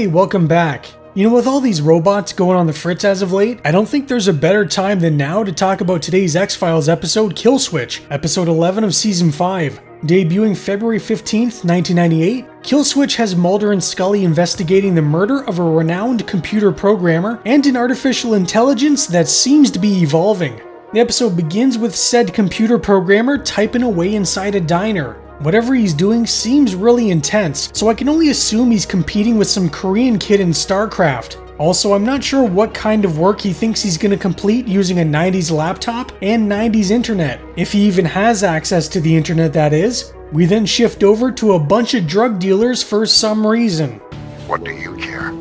Hey, welcome back. You know, with all these robots going on the fritz as of late, I don't think there's a better time than now to talk about today's X-Files episode, Killswitch, episode 11 of season 5. Debuting February 15th, 1998, Killswitch has Mulder and Scully investigating the murder of a renowned computer programmer and an artificial intelligence that seems to be evolving. The episode begins with said computer programmer typing away inside a diner. Whatever he's doing seems really intense, so I can only assume he's competing with some Korean kid in StarCraft. Also, I'm not sure what kind of work he thinks he's going to complete using a 90s laptop and 90s internet, if he even has access to the internet, that is. We then shift over to a bunch of drug dealers for some reason. What do you care?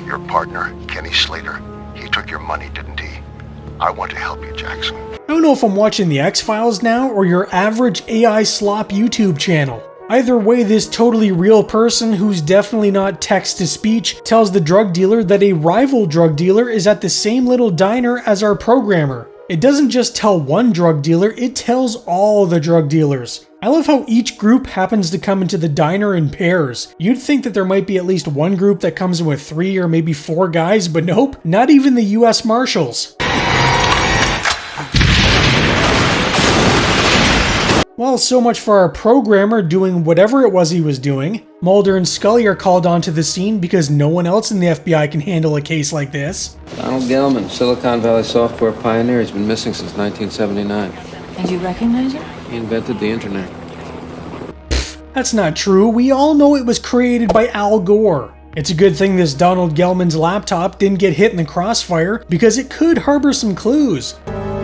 Your partner, Kenny Slater, he took your money, didn't he? I want to help you, Jackson. I don't know if I'm watching the X-Files now or your average AI slop YouTube channel. Either way, this totally real person, who's definitely not text-to-speech, tells the drug dealer that a rival drug dealer is at the same little diner as our programmer. It doesn't just tell one drug dealer, it tells all the drug dealers. I love how each group happens to come into the diner in pairs. You'd think that there might be at least one group that comes in with 3 or maybe 4 guys, but nope, not even the US Marshals. Well, so much for our programmer doing whatever it was he was doing. Mulder and Scully are called onto the scene because no one else in the FBI can handle a case like this. Lone Gunmen, Silicon Valley software pioneer, has been missing since 1979. And you recognize him? He invented the internet. That's not true. We all know it was created by Al Gore. It's a good thing this Donald Gelman's laptop didn't get hit in the crossfire because it could harbor some clues.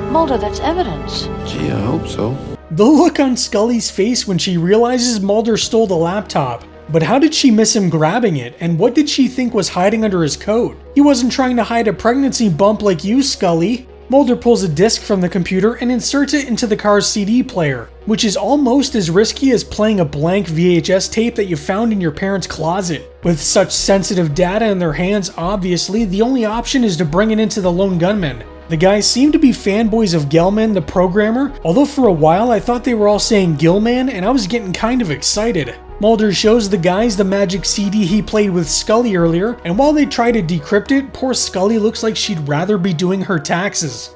Mulder, that's evidence. Gee, I hope so. The look on Scully's face when she realizes Mulder stole the laptop. But how did she miss him grabbing it, and what did she think was hiding under his coat? He wasn't trying to hide a pregnancy bump like you, Scully. Mulder pulls a disc from the computer and inserts it into the car's CD player, which is almost as risky as playing a blank VHS tape that you found in your parents' closet. With such sensitive data in their hands, obviously, the only option is to bring it into the Lone Gunmen. The guys seem to be fanboys of Gelman, the programmer, although for a while I thought they were all saying Gilman and I was getting kind of excited. Mulder shows the guys the magic CD he played with Scully earlier, and while they try to decrypt it, poor Scully looks like she'd rather be doing her taxes.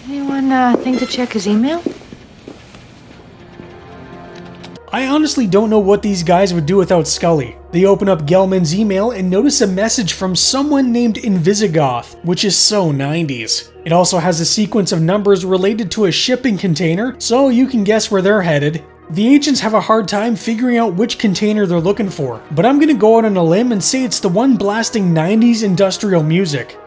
Anyone think to check his email? I honestly don't know what these guys would do without Scully. They open up Gelman's email and notice a message from someone named Invisigoth, which is so 90s. It also has a sequence of numbers related to a shipping container, so you can guess where they're headed. The agents have a hard time figuring out which container they're looking for, but I'm gonna go out on a limb and say it's the one blasting 90s industrial music.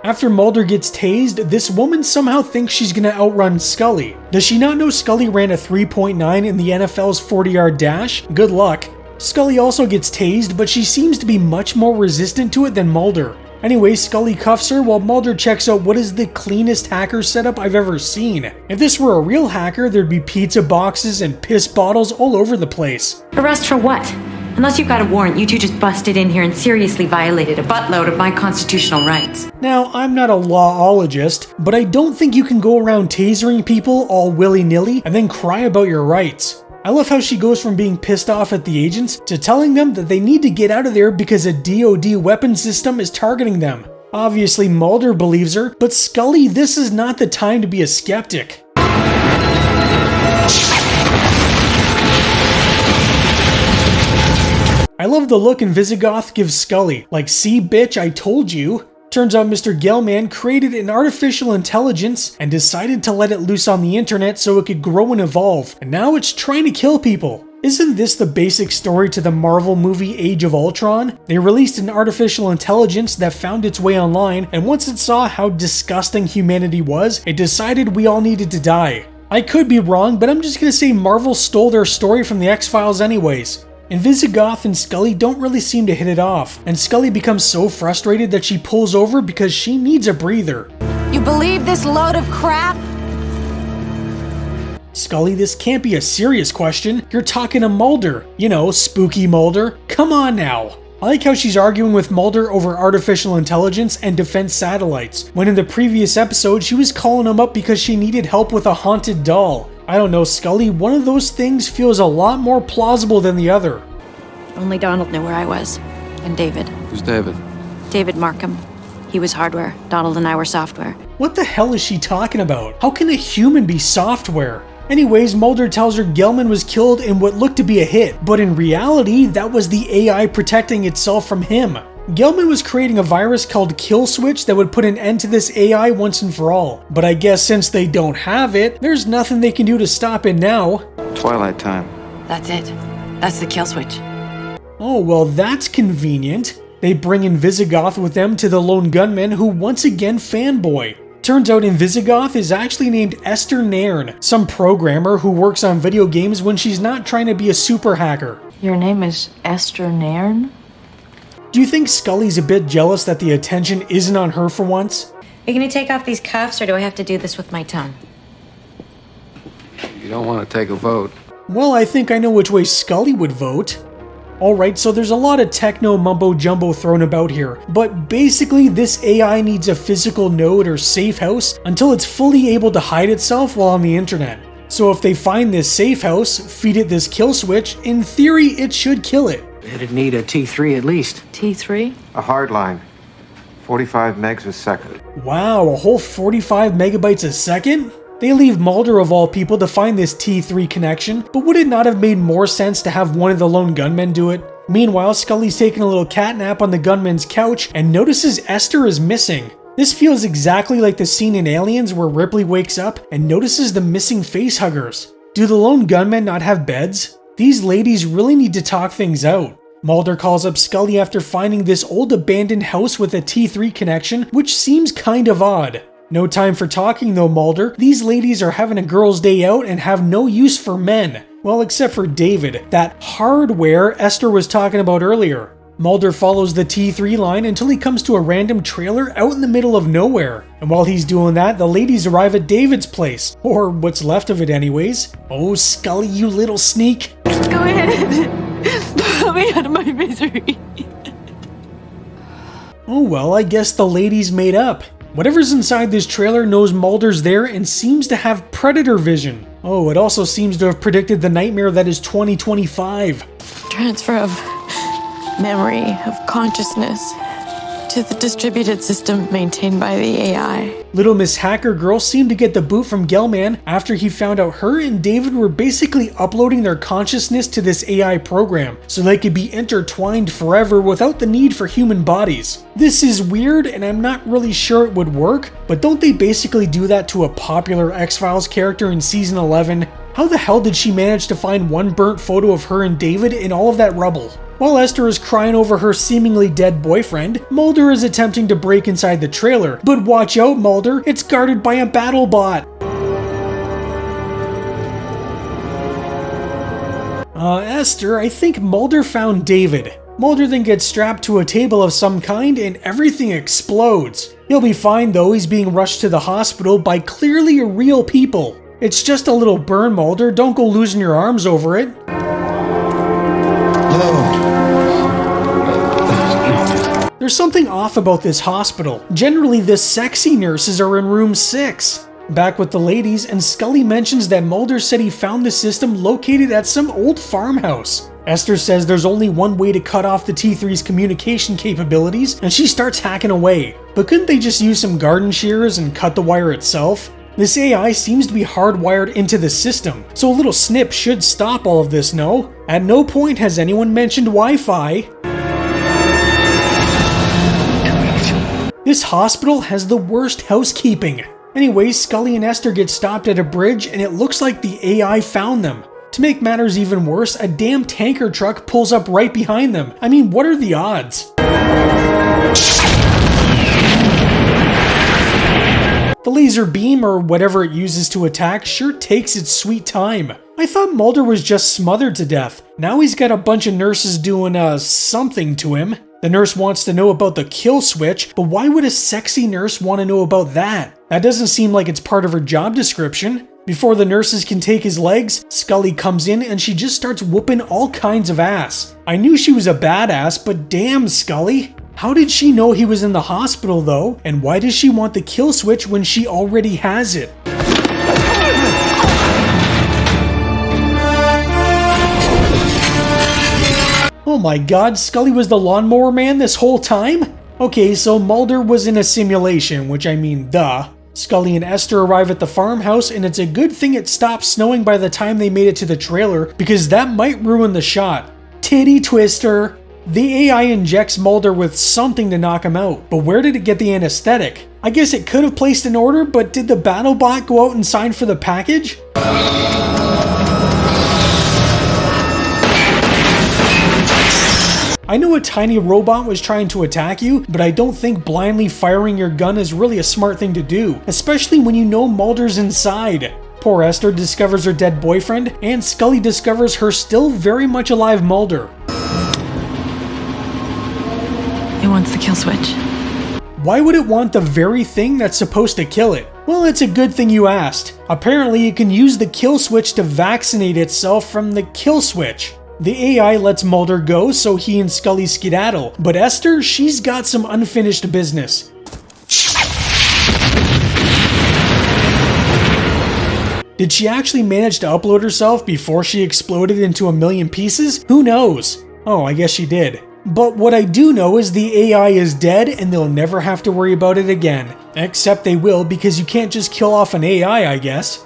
After Mulder gets tased, this woman somehow thinks she's gonna outrun Scully. Does she not know Scully ran a 3.9 in the NFL's 40-yard dash? Good luck. Scully also gets tased, but she seems to be much more resistant to it than Mulder. Anyway, Scully cuffs her while Mulder checks out what is the cleanest hacker setup I've ever seen. If this were a real hacker, there'd be pizza boxes and piss bottles all over the place. Arrest for what? Unless you've got a warrant, you two just busted in here and seriously violated a buttload of my constitutional rights. Now, I'm not a lawologist, but I don't think you can go around tasering people all willy-nilly and then cry about your rights. I love how she goes from being pissed off at the agents to telling them that they need to get out of there because a DoD weapon system is targeting them. Obviously, Mulder believes her, but Scully, this is not the time to be a skeptic. I love the look Invisigoth gives Scully, like, see bitch, I told you. Turns out Mr. Gelman created an artificial intelligence and decided to let it loose on the internet so it could grow and evolve, and now it's trying to kill people. Isn't this the basic story to the Marvel movie Age of Ultron? They released an artificial intelligence that found its way online, and once it saw how disgusting humanity was, it decided we all needed to die. I could be wrong, but I'm just gonna say Marvel stole their story from the X-Files anyways. Invisigoth and Scully don't really seem to hit it off, and Scully becomes so frustrated that she pulls over because she needs a breather. You believe this load of crap? Scully, this can't be a serious question. You're talking to Mulder. You know, spooky Mulder. Come on now. I like how she's arguing with Mulder over artificial intelligence and defense satellites, when in the previous episode she was calling him up because she needed help with a haunted doll. I don't know, Scully, one of those things feels a lot more plausible than the other. Only Donald knew where I was. And David. Who's David? David Markham. He was hardware. Donald and I were software. What the hell is she talking about? How can a human be software? Anyways, Mulder tells her Gelman was killed in what looked to be a hit, but in reality, that was the AI protecting itself from him. Gelman was creating a virus called Killswitch that would put an end to this AI once and for all. But I guess since they don't have it, there's nothing they can do to stop it now. Twilight time. That's it. That's the kill switch. Oh, well, that's convenient. They bring Invisigoth with them to the Lone Gunmen, who once again fanboy. Turns out Invisigoth is actually named Esther Nairn, some programmer who works on video games when she's not trying to be a super hacker. Your name is Esther Nairn? Do you think Scully's a bit jealous that the attention isn't on her for once? Are you gonna take off these cuffs, or do I have to do this with my tongue? You don't want to take a vote. Well, I think I know which way Scully would vote. Alright, so there's a lot of techno mumbo jumbo thrown about here, but basically this AI needs a physical node or safe house until it's fully able to hide itself while on the internet. So if they find this safe house, feed it this kill switch, in theory it should kill it. It'd need a T3 at least. T3? A hard line. 45 megs a second. Wow, a whole 45 megabytes a second? They leave Mulder of all people to find this T3 connection, but would it not have made more sense to have one of the Lone Gunmen do it? Meanwhile, Scully's taking a little catnap on the gunman's couch and notices Esther is missing. This feels exactly like the scene in Aliens where Ripley wakes up and notices the missing facehuggers. Do the Lone Gunmen not have beds? These ladies really need to talk things out. Mulder calls up Scully after finding this old abandoned house with a T3 connection, which seems kind of odd. No time for talking though, Mulder. These ladies are having a girl's day out and have no use for men. Well, except for David, that hardware Esther was talking about earlier. Mulder follows the T3 line until he comes to a random trailer out in the middle of nowhere. And while he's doing that, the ladies arrive at David's place. Or what's left of it anyways. Oh, Scully, you little sneak. Go ahead. Pull me out of my misery. Oh well, I guess the ladies made up. Whatever's inside this trailer knows Mulder's there and seems to have predator vision. Oh, it also seems to have predicted the nightmare that is 2025. Transfer of memory, of consciousness to the distributed system maintained by the AI. Little Miss Hacker Girl seemed to get the boot from Gelman after he found out her and David were basically uploading their consciousness to this AI program so they could be intertwined forever without the need for human bodies. This is weird and I'm not really sure it would work, but don't they basically do that to a popular X-Files character in season 11? How the hell did she manage to find one burnt photo of her and David in all of that rubble? While Esther is crying over her seemingly dead boyfriend, Mulder is attempting to break inside the trailer. But watch out, Mulder, it's guarded by a battle bot. Esther, I think Mulder found David. Mulder then gets strapped to a table of some kind and everything explodes. He'll be fine though, he's being rushed to the hospital by clearly real people. It's just a little burn, Mulder, don't go losing your arms over it. There's something off about this hospital. Generally, the sexy nurses are in room 6. Back with the ladies, and Scully mentions that Mulder said he found the system located at some old farmhouse. Esther says there's only one way to cut off the T3's communication capabilities, and she starts hacking away. But couldn't they just use some garden shears and cut the wire itself? This AI seems to be hardwired into the system, so a little snip should stop all of this, no? At no point has anyone mentioned Wi-Fi. This hospital has the worst housekeeping. Anyways, Scully and Esther get stopped at a bridge and it looks like the AI found them. To make matters even worse, a damn tanker truck pulls up right behind them. I mean, what are the odds? The laser beam, or whatever it uses to attack, sure takes its sweet time. I thought Mulder was just smothered to death. Now he's got a bunch of nurses doing something to him. The nurse wants to know about the kill switch, but why would a sexy nurse want to know about that? That doesn't seem like it's part of her job description. Before the nurses can take his legs, Scully comes in and she just starts whooping all kinds of ass. I knew she was a badass, but damn, Scully. How did she know he was in the hospital though? And why does she want the kill switch when she already has it? Oh my god, Scully was the lawnmower man this whole time? Okay, so Mulder was in a simulation, which I mean, duh. Scully and Esther arrive at the farmhouse, and it's a good thing it stopped snowing by the time they made it to the trailer, because that might ruin the shot. Titty twister! The AI injects Mulder with something to knock him out, but where did it get the anesthetic? I guess it could have placed an order, but did the BattleBot go out and sign for the package? I know a tiny robot was trying to attack you, but I don't think blindly firing your gun is really a smart thing to do, especially when you know Mulder's inside. Poor Esther discovers her dead boyfriend, and Scully discovers her still very much alive Mulder. It wants the kill switch. Why would it want the very thing that's supposed to kill it? Well, it's a good thing you asked. Apparently, it can use the kill switch to vaccinate itself from the kill switch. The AI lets Mulder go so he and Scully skedaddle, but Esther, she's got some unfinished business. Did she actually manage to upload herself before she exploded into a million pieces? Who knows? Oh, I guess she did. But what I do know is the AI is dead and they'll never have to worry about it again. Except they will, because you can't just kill off an AI, I guess.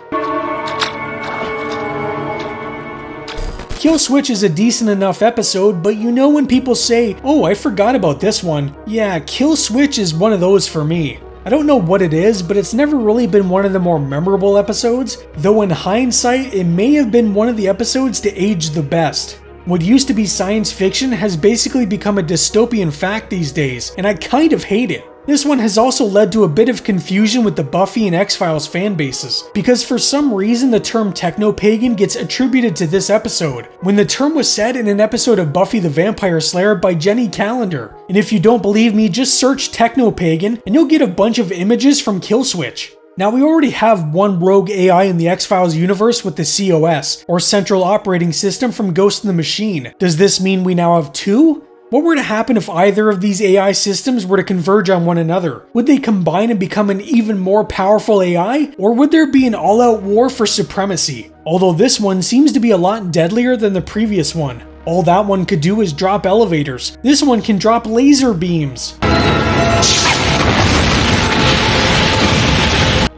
Killswitch is a decent enough episode, but you know when people say, oh, I forgot about this one. Yeah, Killswitch is one of those for me. I don't know what it is, but it's never really been one of the more memorable episodes, though in hindsight, it may have been one of the episodes to age the best. What used to be science fiction has basically become a dystopian fact these days, and I kind of hate it. This one has also led to a bit of confusion with the Buffy and X-Files fan bases, because for some reason the term techno-pagan gets attributed to this episode, when the term was said in an episode of Buffy the Vampire Slayer by Jenny Calendar. And if you don't believe me, just search techno-pagan and you'll get a bunch of images from Killswitch. Now, we already have one rogue AI in the X-Files universe with the COS, or Central Operating System from Ghost in the Machine. Does this mean we now have two? What were to happen if either of these AI systems were to converge on one another? Would they combine and become an even more powerful AI? Or would there be an all-out war for supremacy? Although this one seems to be a lot deadlier than the previous one. All that one could do is drop elevators. This one can drop laser beams.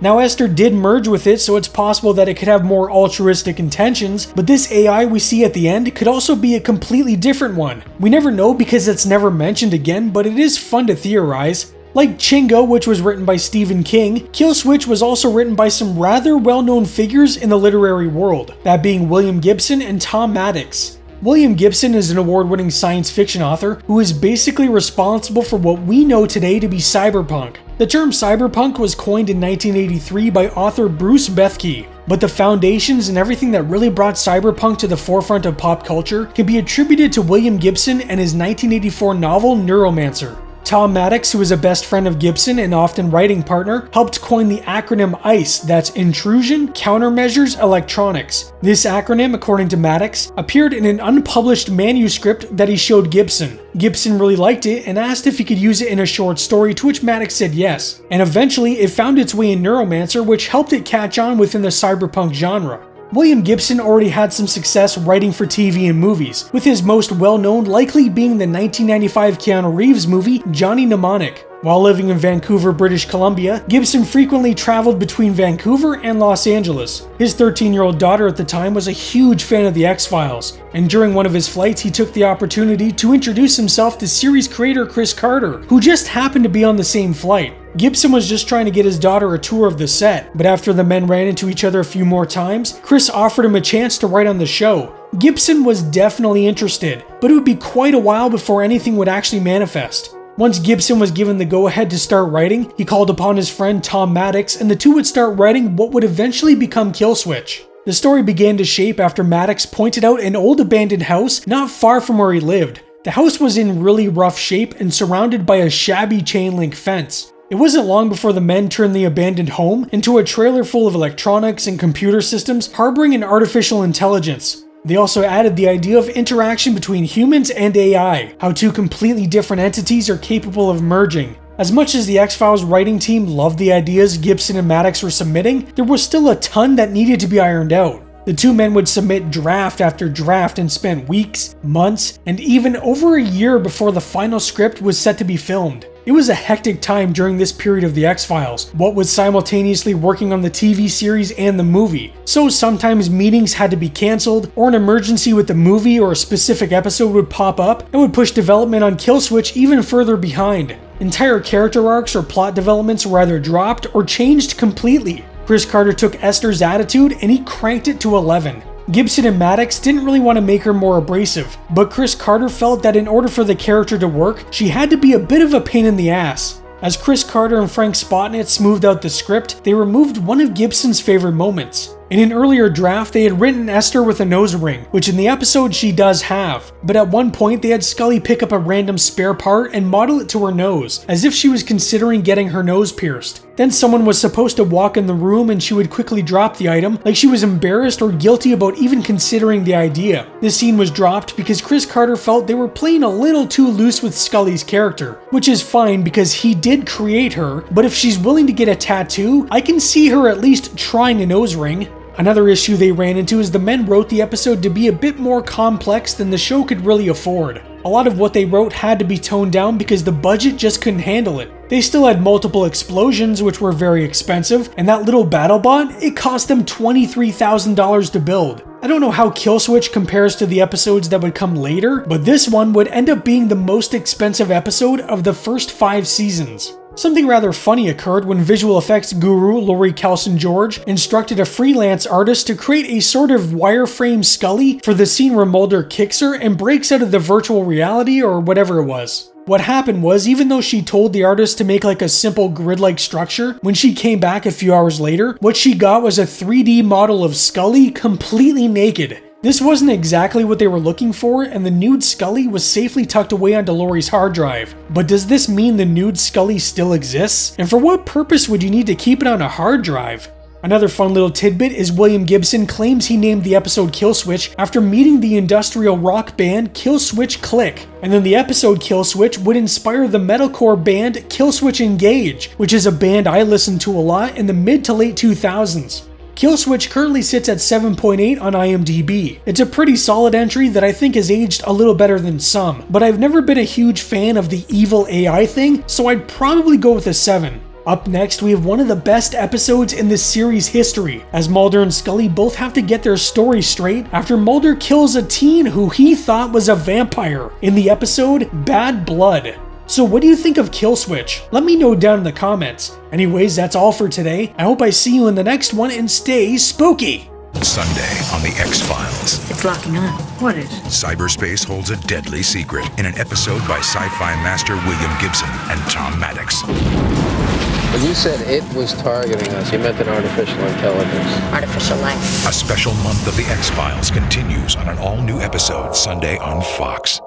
Now, Esther did merge with it, so it's possible that it could have more altruistic intentions, but this AI we see at the end could also be a completely different one. We never know because it's never mentioned again, but it is fun to theorize. Like Chingo, which was written by Stephen King, Killswitch was also written by some rather well-known figures in the literary world, that being William Gibson and Tom Maddox. William Gibson is an award-winning science fiction author who is basically responsible for what we know today to be cyberpunk. The term cyberpunk was coined in 1983 by author Bruce Bethke, but the foundations and everything that really brought cyberpunk to the forefront of pop culture can be attributed to William Gibson and his 1984 novel Neuromancer. Tom Maddox, who is a best friend of Gibson and often writing partner, helped coin the acronym ICE, that's Intrusion, Countermeasures, Electronics. This acronym, according to Maddox, appeared in an unpublished manuscript that he showed Gibson. Gibson really liked it and asked if he could use it in a short story, to which Maddox said yes. And eventually, it found its way in Neuromancer, which helped it catch on within the cyberpunk genre. William Gibson already had some success writing for TV and movies, with his most well-known likely being the 1995 Keanu Reeves movie, Johnny Mnemonic. While living in Vancouver, British Columbia, Gibson frequently traveled between Vancouver and Los Angeles. His 13-year-old daughter at the time was a huge fan of the X-Files, and during one of his flights he took the opportunity to introduce himself to series creator Chris Carter, who just happened to be on the same flight. Gibson was just trying to get his daughter a tour of the set, but after the men ran into each other a few more times, Chris offered him a chance to write on the show. Gibson was definitely interested, but it would be quite a while before anything would actually manifest. Once Gibson was given the go-ahead to start writing, he called upon his friend Tom Maddox, and the two would start writing what would eventually become Killswitch. The story began to shape after Maddox pointed out an old abandoned house not far from where he lived. The house was in really rough shape and surrounded by a shabby chain-link fence. It wasn't long before the men turned the abandoned home into a trailer full of electronics and computer systems harboring an artificial intelligence. They also added the idea of interaction between humans and AI, how two completely different entities are capable of merging. As much as the X-Files writing team loved the ideas Gibson and Maddox were submitting, there was still a ton that needed to be ironed out. The two men would submit draft after draft and spent weeks, months, and even over a year before the final script was set to be filmed. It was a hectic time during this period of the X-Files, what was simultaneously working on the TV series and the movie. So sometimes meetings had to be cancelled, or an emergency with the movie or a specific episode would pop up and would push development on Killswitch even further behind. Entire character arcs or plot developments were either dropped or changed completely. Chris Carter took Esther's attitude and he cranked it to 11. Gibson and Maddox didn't really want to make her more abrasive, but Chris Carter felt that in order for the character to work, she had to be a bit of a pain in the ass. As Chris Carter and Frank Spotnitz smoothed out the script, they removed one of Gibson's favorite moments. In an earlier draft, they had written Esther with a nose ring, which in the episode she does have, but at one point they had Scully pick up a random spare part and model it to her nose, as if she was considering getting her nose pierced. Then someone was supposed to walk in the room and she would quickly drop the item, like she was embarrassed or guilty about even considering the idea. This scene was dropped because Chris Carter felt they were playing a little too loose with Scully's character, which is fine because he did create her, but if she's willing to get a tattoo, I can see her at least trying a nose ring. Another issue they ran into is the men wrote the episode to be a bit more complex than the show could really afford. A lot of what they wrote had to be toned down because the budget just couldn't handle it. They still had multiple explosions, which were very expensive, and that little battle bot, it cost them $23,000 to build. I don't know how Killswitch compares to the episodes that would come later, but this one would end up being the most expensive episode of the first 5 seasons. Something rather funny occurred when visual effects guru Laurie Kelson-George instructed a freelance artist to create a sort of wireframe Scully for the scene where Mulder kicks her and breaks out of the virtual reality or whatever it was. What happened was, even though she told the artist to make like a simple grid-like structure, when she came back a few hours later, what she got was a 3D model of Scully completely naked. This wasn't exactly what they were looking for, and the nude Scully was safely tucked away onto Laurie's hard drive. But does this mean the nude Scully still exists? And for what purpose would you need to keep it on a hard drive? Another fun little tidbit is William Gibson claims he named the episode Killswitch after meeting the industrial rock band Killswitch Click, and then the episode Killswitch would inspire the metalcore band Killswitch Engage, which is a band I listened to a lot in the mid to late 2000s. Killswitch currently sits at 7.8 on IMDb. It's a pretty solid entry that I think has aged a little better than some, but I've never been a huge fan of the evil AI thing, so I'd probably go with a 7. Up next, we have one of the best episodes in this series' history, as Mulder and Scully both have to get their story straight after Mulder kills a teen who he thought was a vampire in the episode Bad Blood. So what do you think of Killswitch? Let me know down in the comments. Anyways, that's all for today. I hope I see you in the next one and stay spooky! Sunday on the X-Files. It's locking on. What is? Cyberspace holds a deadly secret in an episode by sci-fi master William Gibson and Tom Maddox. When you said it was targeting us, you meant an artificial intelligence. Artificial life. A special month of the X-Files continues on an all-new episode Sunday on Fox.